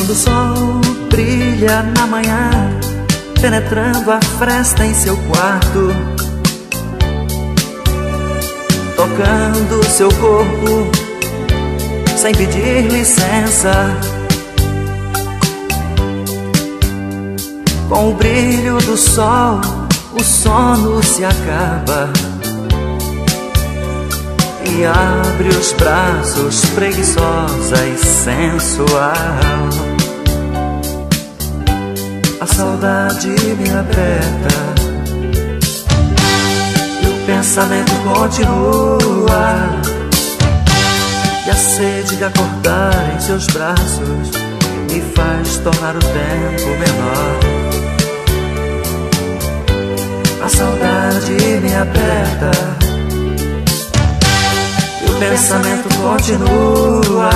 Quando o sol brilha na manhã, penetrando a fresta em seu quarto, tocando seu corpo sem pedir licença, com o brilho do sol o sono se acaba e abre os braços preguiçosa e sensual. A saudade me aperta e o pensamento continua, e a sede de acordar em seus braços me faz tornar o tempo menor. A saudade me aperta e o pensamento continua,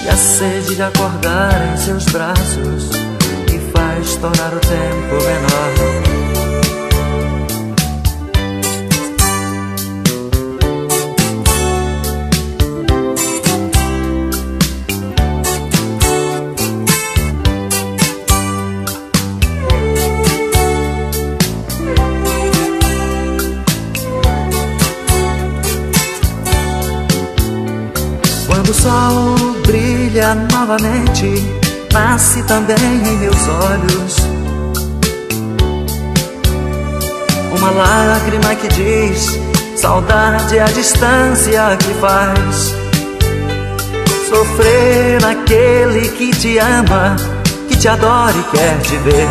e a sede de acordar em seus braços me faz tornar o tempo menor. Quando o sol brilha novamente, nasce também em meus olhos uma lágrima que diz: saudade é a distância que faz sofrer aquele que te ama, que te adora e quer te ver,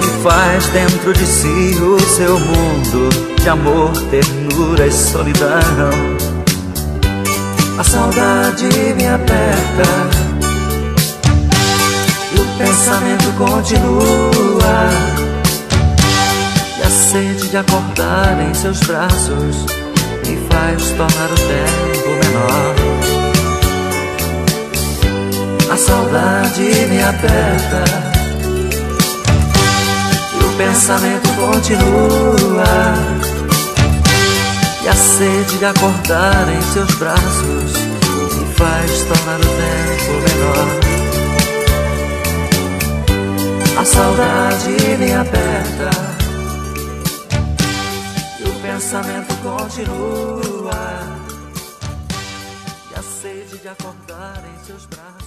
que faz dentro de si o seu mundo de amor, ternura e solidão. A saudade me aperta e o pensamento continua, e a sede de acordar em seus braços me faz tornar o tempo menor. A saudade me aperta e o pensamento continua, e a sede de acordar em seus braços me faz tornar o tempo menor. A saudade me aperta e o pensamento continua, e a sede de acordar em seus braços